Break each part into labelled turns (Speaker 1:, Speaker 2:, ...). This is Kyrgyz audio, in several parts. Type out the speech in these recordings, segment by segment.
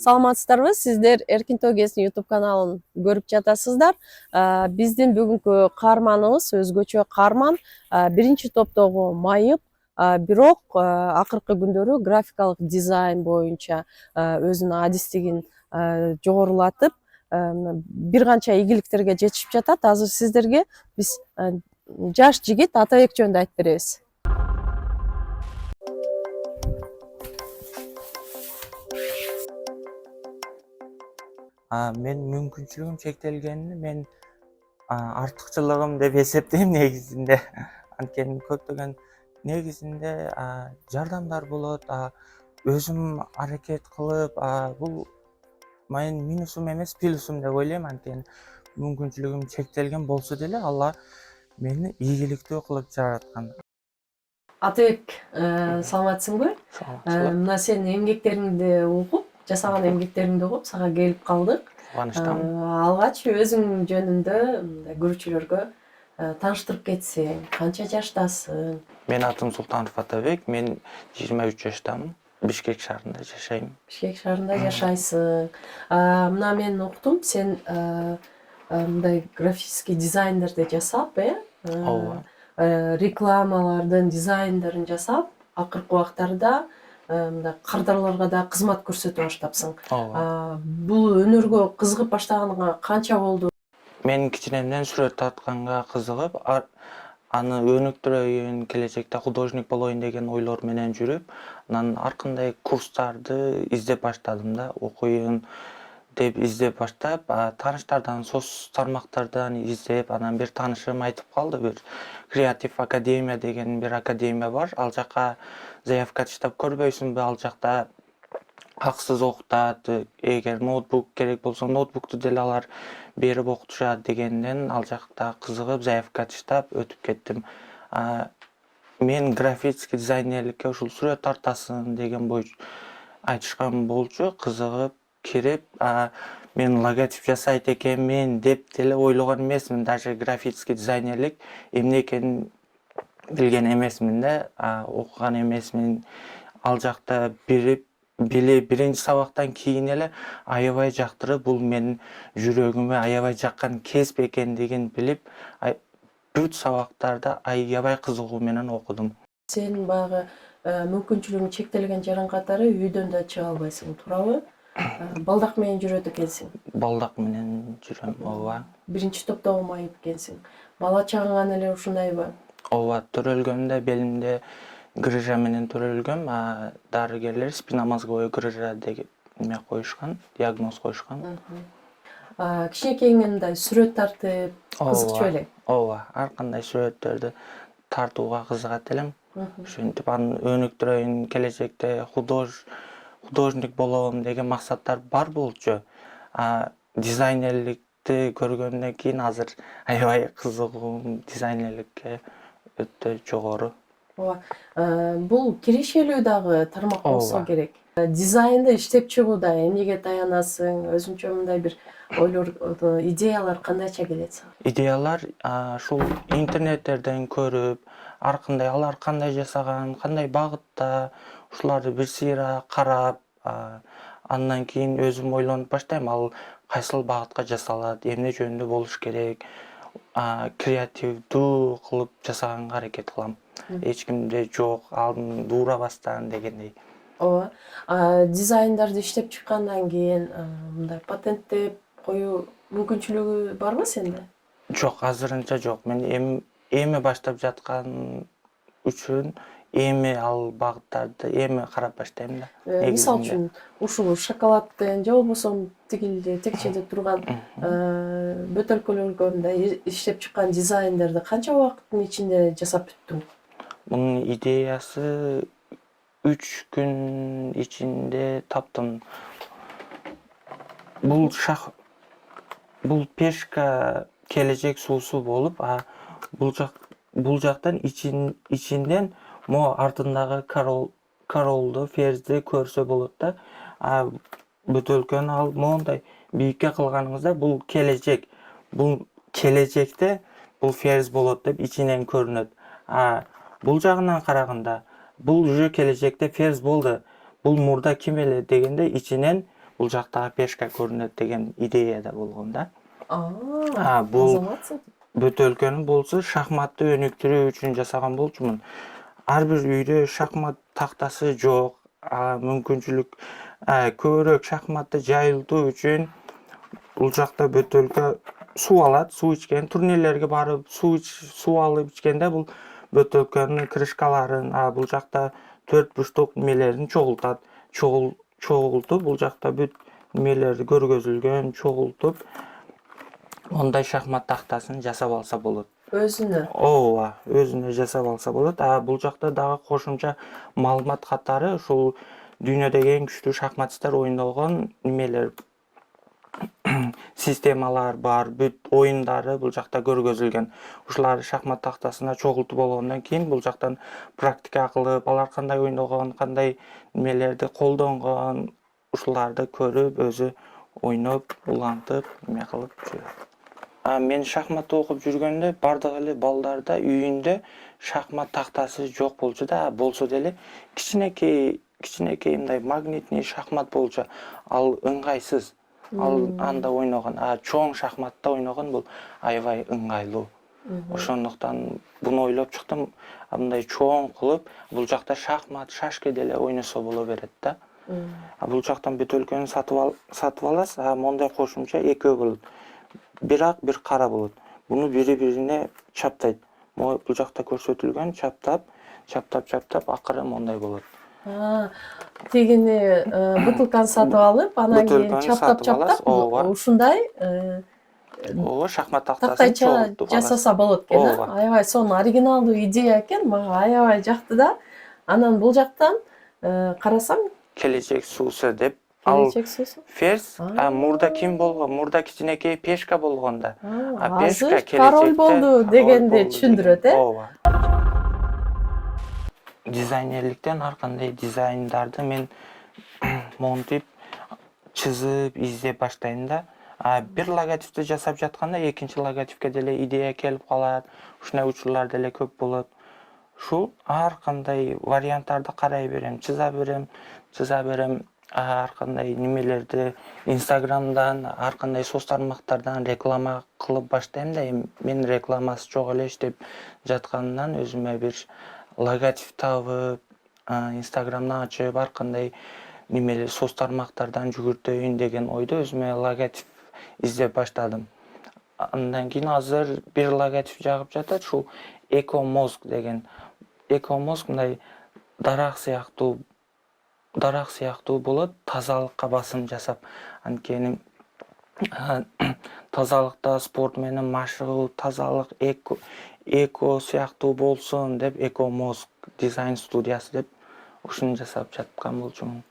Speaker 1: Саламатсыздарбы? Сиздер Эркин Тогесин YouTube каналын көрүп жатасыздар. Биздин бүгүнкү каарманыбыз өзгөчө каарман. Биринчи топтогу майып, бирок акыркы күндөрү графикалык дизайн боюнча өзүнүн адистигин жогорулатып, бир канча ийгиликтерге жетишип жатат. Азыр сиздерге биз жаш жигит Атабек жөнүндө айтып беребиз.
Speaker 2: Мен мүмкүнчүлүгүм чектелгенин мен артыкчылыгым деп эсептейм негизинде. Анткени көптөгөн негизинде жардамдар болот, өзүм аракет кылып, бул менин минусум эмес, плюсум деп ойлойм. Анткени мүмкүнчүлүгүм чектелген болсо деле Алла мени ийгиликтүү кылып жараткан.
Speaker 1: Атабек, саламатсыңбы?
Speaker 2: Саламатчылык,
Speaker 1: Мына сенин эмгектериңди угуп, жасаган эмгектериңди угуп, сага келип калдык.
Speaker 2: кубанычтамын.
Speaker 1: Алгач өзүң жөнүндө көрүүчүлөргө тааныштырып кетсең, канча жаштасың?
Speaker 2: Менин атым Султанов Атабек, мен 23 жаштамын. Бишкек шаарында жашайм.
Speaker 1: Бишкек шаарында жашайсың. Мына мен уктум, сен мындай графический дизайнерди жасап,
Speaker 2: Ооба.
Speaker 1: рекламалардын дизайндерин жасап, акыркы убактарда мындай кардарларга да кызмат көрсөтүп баштапсың.
Speaker 2: Ооба.
Speaker 1: Бул өнөргө кызыгып баштаганыңа канча болду?
Speaker 2: Мен кичинемден сүрөт тартканга кызыгып, аны өнүктүрөйүн, келечекте художник болоюн деген ойлор менен жүрүп, анан ар кандай курстарды издеп баштадым да, окуйын деп издеп баштап, тааныштардан, соц тармактардан издеп, анан бир таанышым айтып калды, бир Креатив Академия деген бир академия бар. Ал жака заявка таштап көрбөйсүңбү? Ал жакта акысыз окутат, эгер ноутбук керек болсо ноутбукту деле алар берип окутушат дегенден ал жакта кызыгып заявка таштап өтүп кеттим. Мен графический дизайнерликке ушул сүрөт тартасың деген айтышкан болчу, кызыгып кирип, мен логотип жасайт экенмин деп деле ойлогон эмесмин. Даже графический дизайнерлик эмне экенин билген эмесмин да, окуган эмесмин. Ал жакта биринчи сабактан кийин эле аябай жактырып, бул менин жүрөгүмө аябай жаккан кесип экендигин билип, бүт сабактарда аябай кызыгуу менен окудум.
Speaker 1: Сен баягы мүмкүнчүлүгүң чектелген жаран катары үйдөн да чыга албайсың, туурабы? Балдак менен жүрөт экенсиң.
Speaker 2: Балдак менен жүрөм, ооба.
Speaker 1: Биринчи топтогу майып экенсиң. Бала чагаңан эле ушундайбы?
Speaker 2: Ооба, төрөлгөндө белимде грыжа менен төрөлгөм. Дарыгерлер спинномозговой грыжа деген эме коюшкан, диагноз коюшкан.
Speaker 1: Кичинекейиңен мындай сүрөт тартып, кызыкчу белең.
Speaker 2: Ооба, ар кандай сүрөттөрдү тартууга кызыгат элем. Ошентип аны өнүктүрөйүн, келечекте художник болом деген максаттар бар болчу. Дизайнерликти көргөндөн кийин азыр аябай кызыгуум дизайнерликке өтө жогору.
Speaker 1: Ооба. Бул кирешелүү дагы тармак болсо
Speaker 2: Ооба.
Speaker 1: керек. Дизайнды иштеп чыгууда эмнеге таянасың? Өзүңчө мындай бир ойлор, идеялар кандайча келет сага?
Speaker 2: Идеялар ушул интернеттерден көрүп, алар кандай жасаган, кандай багытта, ушуларды бир сыйра карап, андан кийин өзүм ойлонуп баштайм, ал кайсыл багытка жасалат, эмне жөнүндө болуш керек, креативдүү кылып жасаганга аракет кылам. Эч кимде жок, алдын дуурабастан дегендей.
Speaker 1: Ооба. Дизайндарды иштеп чыккандан кийин мындай патенттеп коюу мүмкүнчүлүгү барбы сенде?
Speaker 2: Жок, азырынча жок. Мен эми баштап жаткан үчүн эми ал багыттарды эми карап баштайм да.
Speaker 1: Мисалы үчүн ушул шоколадтын же болбосо тигилде текчеде турган бөтөлкөлөргө мындай иштеп чыккан дизайндерди канча убакыттын ичинде жасап бүттүң?
Speaker 2: Мунун идеясы 3 күн ичинде таптым. Бул пешка келечек суусу болуп, бул жактан ичинден могу артындагы королду, ферзди көрсө болот да. Бөтөлкөнү алып моундай бийикке кылганыңызда бул келечек. Бул келечекте бул ферз болот деп ичинен көрүнөт. Бул жагынан караганда бул уже келечекте ферз болду. Бул мурда ким эле дегенде ичинен бул жакта пешка көрүнөт деген идеяда болгон да. Бул
Speaker 1: Азаматсың.
Speaker 2: бөтөлкөнү болсо шахматты өнүктүрүү үчүн жасаган болчумун. Ар бир үйдө шахмат тактасы жок. Мүмкүнчүлүк көбүрөөк шахматты жайылтуу үчүн бул жакта бөтөлкө суу алат, суу ичкен, турнирлерге барып суу алып ичкенде бул бөтөлкөнүн крышкаларын, бул жакта 4 бурчтук немелерин чогултат. Чогултуп, бул жакта бүт немелери көргөзүлгөн, чогултуп, ондай шахмат тактасын жасап алса болот.
Speaker 1: Өзүнө.
Speaker 2: Ооба, өзүнө жасап алса болот. Бул жакта дагы кошумча маалымат катары ушул дүйнөдөгү эң күчтүү шахматчылар ойногон немелер системалар бар, бүт оюндары бул жакта көргөзүлгөн. Ушуларды шахмат тактасына чогултуп болгондон кийин бул жактан практика кылып, алар кандай ойногон, кандай немелерди колдонгон, ушуларды көрүп, өзү ойноп, улантып, эме кылып жүрөт. Мен шахмат окуп жүргөндө бардык эле балдарда үйүндө шахмат тактасы жок болчу да, болсо деле кичинекей мындай магнитный шахмат болчу. Ал ыңгайсыз. Анда ойногон, чоң шахматта ойногон бул аябай ыңгайлуу. Ошондуктан буну ойлоп чыктым, мындай чоң кылып, бул жакта шахмат, шашки деле ойносо боло берет да. Бул жактан бөтөлкөнү сатып аласыз, мондай кошумча экөө болот. Бир ак, бир кара болот. Буну бири-бирине чаптайт. Бул жакта көрсөтүлгөн, чаптап, акыры мондай болот.
Speaker 1: Тигини бутылканы сатып алып, анан кийин чаптап, ушундай
Speaker 2: ооба, шахмат тактасын чогултуп
Speaker 1: жасаса болот экен. Аябай сонун оригиналдуу идея экен, мага аябай жакты да. Анан бул жактан карасам,
Speaker 2: келечек суусу деп, ферзь, мурда ким болгон? Мурда кичинекей пешка болгон да.
Speaker 1: Азыр король болду дегенди түшүндүрөт,
Speaker 2: Ооба. Дизайнерликтен ар кандай дизайндарды мен монтип, чызып, издеп баштайм да. Бир логотипти жасап жатканда экинчи логотипке деле идея келип калат. Ушундай учурлар деле көп болот. Ушул ар кандай варианттарды карай берем, чыза берем. Ар кандай немелерди Инстаграмдан, ар кандай соц тармактардан реклама кылып баштайм да. Мен рекламасы жок эле иштеп жатканынан өзүмө бир логотип табып, Инстаграмдан ачып, ар кандай немелер соц тармактардан жүгүртөйүн деген ойдо өзүмө логотип издеп баштадым. Андан кийин азыр бир логотип жагып жатат, ушул Экомозг деген. Экомозг мындай дарак сыяктуу болот, тазалыкка басым жасап. Анткени тазалыкта спорт менен машыгуу, тазалык, эко сыяктуу болсун деп Экомозг дизайн студиясы деп ушуну жасап жаткан болчумун.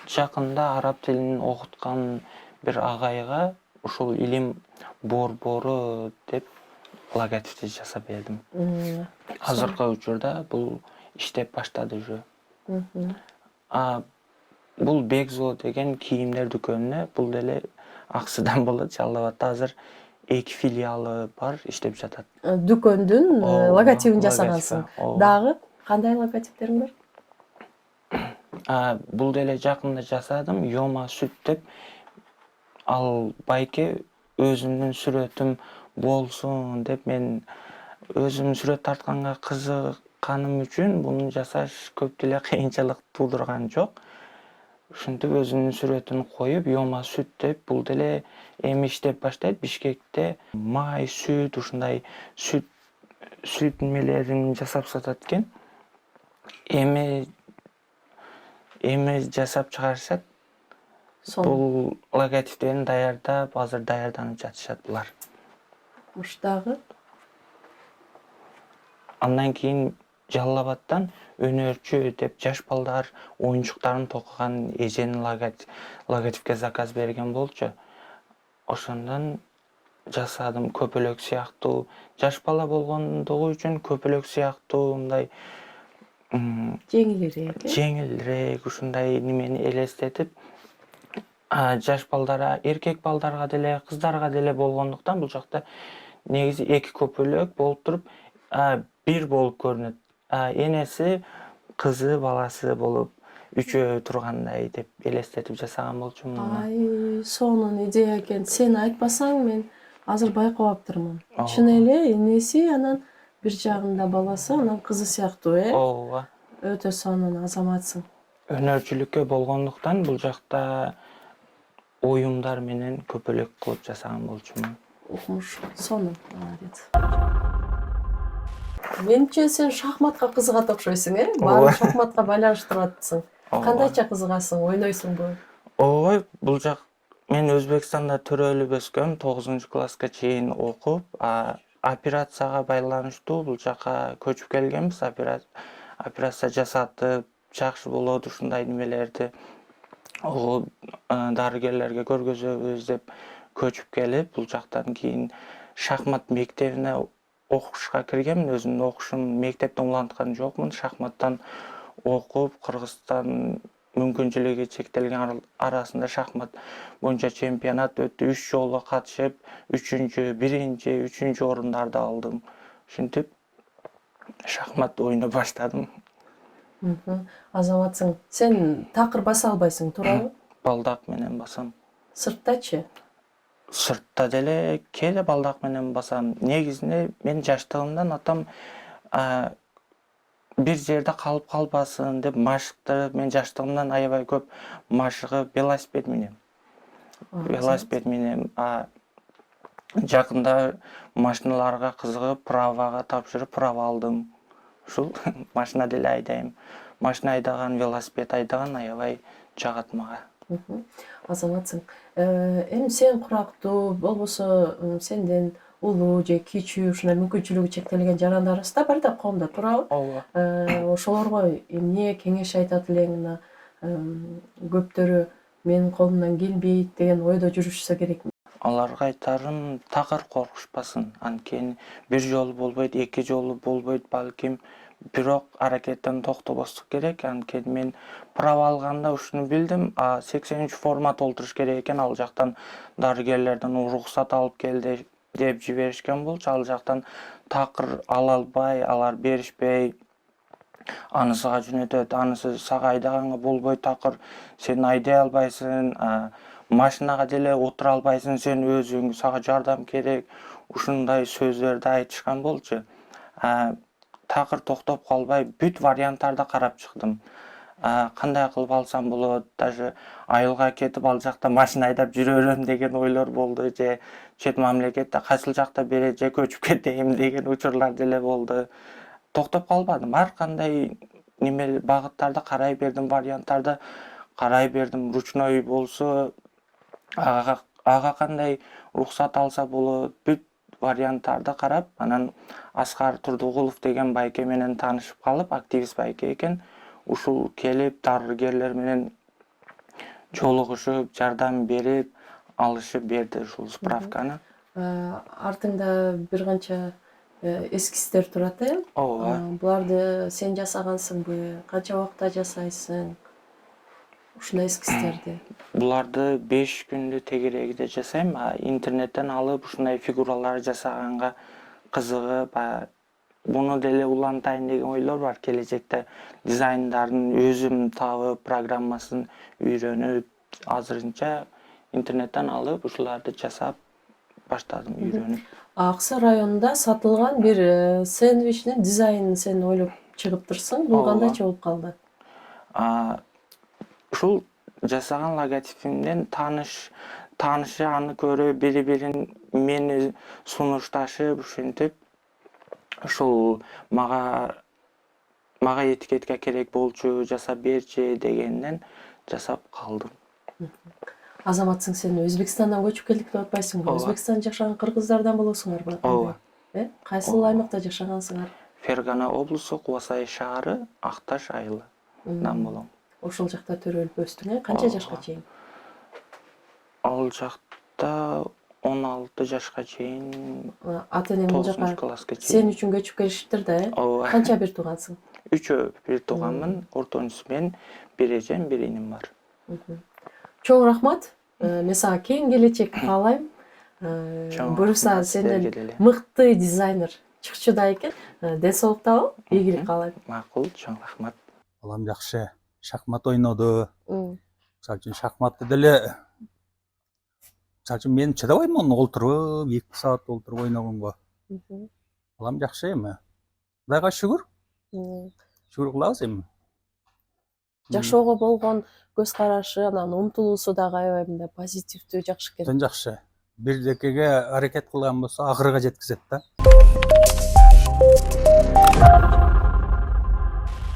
Speaker 2: Жакында араб тилин окуткан бир агайга ушул илим борбору деп логотипти жасап бердим. Азыркы учурда бул иштеп баштады уже. Бул Бекзо деген кийимдер дүкөнүнө, бул деле Аксудан болот, Жалал абадта азыр 2 филиалы бар, иштеп жатат.
Speaker 1: Дүкөндүн логотипин жасагансың. Дагы кандай логотиптериң бар?
Speaker 2: Бул деле жакында жасадым, Йома сүт деп. Ал байке өзүмдүн сүрөтүм болсун деп, мен өзүм сүрөт тартканга кызыкканым үчүн буну жасаш көп деле кыйынчылык туудурган жок. Ушинтип өзүмдүн сүрөтүн коюп, Йома сүт деп, бул деле эми иштеп баштайт. Бишкекте май, сүт, ушундай сүт немелерин жасап сатат экен. Эми жасап чыгарышат. Бул логотиптерин даярдап, азыр даярданып жатышат булар.
Speaker 1: Уштагы?
Speaker 2: Андан кийин Жалал абадтан өнөрчү деп жаш балдар оюнчуктарын токуган эженин логотипке заказ берген болчу. Ошондон жасадым, көпөлөк сыяктуу. Жаш бала болгондугу үчүн көпөлөк сыяктуу мындай жеңилирээк ушундай немени элестетип, жаш балдарга, эркек балдарга деле, кыздарга деле болгондуктан бул жакта негизи 2 көпөлөк болуп туруп, бир болуп көрүнөт. Энеси, кызы, баласы болуп үчөө тургандай деп элестетип жасаган болчумун муну.
Speaker 1: Ай, сонун идея экен. Сен айтпасаң, мен азыр байкап аптырмын.
Speaker 2: Ооба.
Speaker 1: Чын эле энеси, анан бир жагында баласы, анан кызы сыяктуу,
Speaker 2: Ооба.
Speaker 1: Өтө сонун азаматсың.
Speaker 2: Өнөрчүлүккө болгондуктан бул жакта оюмдар менен көпөлөк кылып жасаган болчумун.
Speaker 1: Укмуш, сонун, молодец. Менимче сен шахматка кызыгат окшойсуң, Баарын шахматка байланыштырып атсың. Кандайча кызыгасың, ойнойсуңбу?
Speaker 2: Ооба, бул жак мен Өзбекстанда төрөлүп өскөм, 9-класска чейин окуп, операцияга байланыштуу бул жака көчүп келгенбиз. Операция жасатып, жакшы болот ушундай немелерди угуп, дарыгерлерге көргөзөбүз деп көчүп келип, бул жактан кийин шахмат мектебине окушка киргенмин. Өзүмдүн окушум мектептен уланткан жокмун. Шахматтан окуп, Кыргызстан мүмкүнчүлүгү чектелген арасында шахмат боюнча чемпионат өттү. 3 жолу катышып, 3-1, 3 орундарды алдым. Ушинтип шахмат ойноп баштадым.
Speaker 1: Азаматсың. Сен такыр баса албайсың, туурабы?
Speaker 2: Балдак менен басам.
Speaker 1: Сырттачы?
Speaker 2: Сыртта деле кээде балдак менен басам. Негизинде мен жаштыгымдан атам бир жерде калып калбасын деп машыктырып, мен жаштыгымдан аябай көп машыгып, велосипед минем. Жакында машиналарга кызыгып, правага тапшырып, права алдым. Ушул машина деле айдайм. Машина айдаган, велосипед айдаган аябай жагат мага.
Speaker 1: Азаматсың. Эми сен курактуу, болбосо сенден улуу же кичүү, ушундай мүмкүнчүлүгү чектелген жарандарыбыз да бар да коомдо, туурабы?
Speaker 2: Ооба.
Speaker 1: Ошолорго эмне кеңеш айтат элең? Мына көптөрү менин колумдан келбейт деген ойдо жүрүшсө керекми?
Speaker 2: Аларга айтарым, такыр коркушпасын. Анткени бир жолу болбойт, 2 жолу болбойт балким. Бирок аракеттен токтобостук керек. Анткени мен права алганда ушуну билдим. 83 форма толтуруш керек экен. Ал жактан дарыгерлерден уруксат алып кел деп жиберишкен болчу. Ал жактан такыр ала албай, алар беришпей, анысыга жөнөтөт, анысы сага айдаганга болбойт такыр, сен айдай албайсың, машинага деле отура албайсың, сен өзүң, сага жардам керек. Ушундай сөздөрдү айтышкан болчу. Такыр токтоп калбай, бүт варианттарды карап чыктым. Кандай кылып алсам болот, даже айылга кетип ал жакта машина айдап жүрө берем деген ойлор болду, же чет мамлекетте кайсыл жакта берет, же көчүп кетейим деген учурлар деле болду. Токтоп калбадым. Ар кандай неме багыттарды карай бердим, варианттарды карай бердим. Ручной болсо, ага кандай уруксат алса болот, бүт варианттарды карап, анан Аскар Турдугулов деген байке менен таанышып калып, активист байке экен. Ушул келип, дарыгерлер менен жолугушуп, жардам берип, алышып берди ушул справканы.
Speaker 1: Артыңда бир канча эскизтер турат,
Speaker 2: Ооба.
Speaker 1: Буларды сен жасагансыңбы? Канча убакытта жасайсың? Ушундай эскизтерди.
Speaker 2: Буларды 5 күндү тегерегиде жасайм. Интернеттен алып, ушундай фигуралар жасаганга кызыгып, буну деле улантайын деген ойлор бар. Келечекте дизайндарын өзүм табып, программасын үйрөнүп, азырынча интернеттен алып, ушуларды жасап баштадым, үйрөнүп.
Speaker 1: Аксы районунда сатылган бир сэндвичтин дизайнын сен ойлоп чыгыптырсың. Бул кандайча болуп калды?
Speaker 2: Ушул жасаган логотипимден таанышы аны көрүп, бири-бирин мени сунушташып, ушинтип ушул мага этикетка керек болчу, жасап берчи дегенден жасап калдым.
Speaker 1: Азаматсың, сен Өзбекстандан көчүп келдик деп атпайсыңбы? Өзбекстанда жашаган кыргыздардан болосуңарбы?
Speaker 2: Ооба.
Speaker 1: Кайсыл аймакта жашагансыңар?
Speaker 2: Фергана облусу, Кубасай шаары, Акташ айылынан болом.
Speaker 1: Ошол жакта төрөлүп өстүң, Канча жашка чейин?
Speaker 2: Ал жакта 16 жашка чейин,
Speaker 1: Ата-энең бул
Speaker 2: 9
Speaker 1: жака
Speaker 2: класска
Speaker 1: сен
Speaker 2: чейин.
Speaker 1: үчүн көчүп келишиптир да,
Speaker 2: Ооба.
Speaker 1: Канча бир туугансың?
Speaker 2: 3 бир тууганмын, ортончусу мен, бир эжем, бир иним бар.
Speaker 1: Чоң рахмат. Мен сага кең келечек каалайм. Буюрса сенден мыкты дизайнер чыкчу да экен. Ден соолуктабы? Ийгилик каалайм.
Speaker 2: Макул, чоң рахмат.
Speaker 3: Балам жакшы. шахмат ойноду.
Speaker 1: Мм.
Speaker 3: Мисалы үчүн шахматты деле мисалы үчүн мен чыдабайм оны олтуруп 2 саат олтуруп ойногонго.
Speaker 1: Мгм.
Speaker 3: Балам жакшы эми. Кудайга шүгүр.
Speaker 1: Мм.
Speaker 3: Шүгүр кылабыз эми.
Speaker 1: Жашоого болгон көз карашы, анан умтулуусу дагы аябай мындай позитивдүү, жакшы экен.
Speaker 3: Абдан жакшы. Бирдекеге аракет кылган болсо акырга жеткизет да.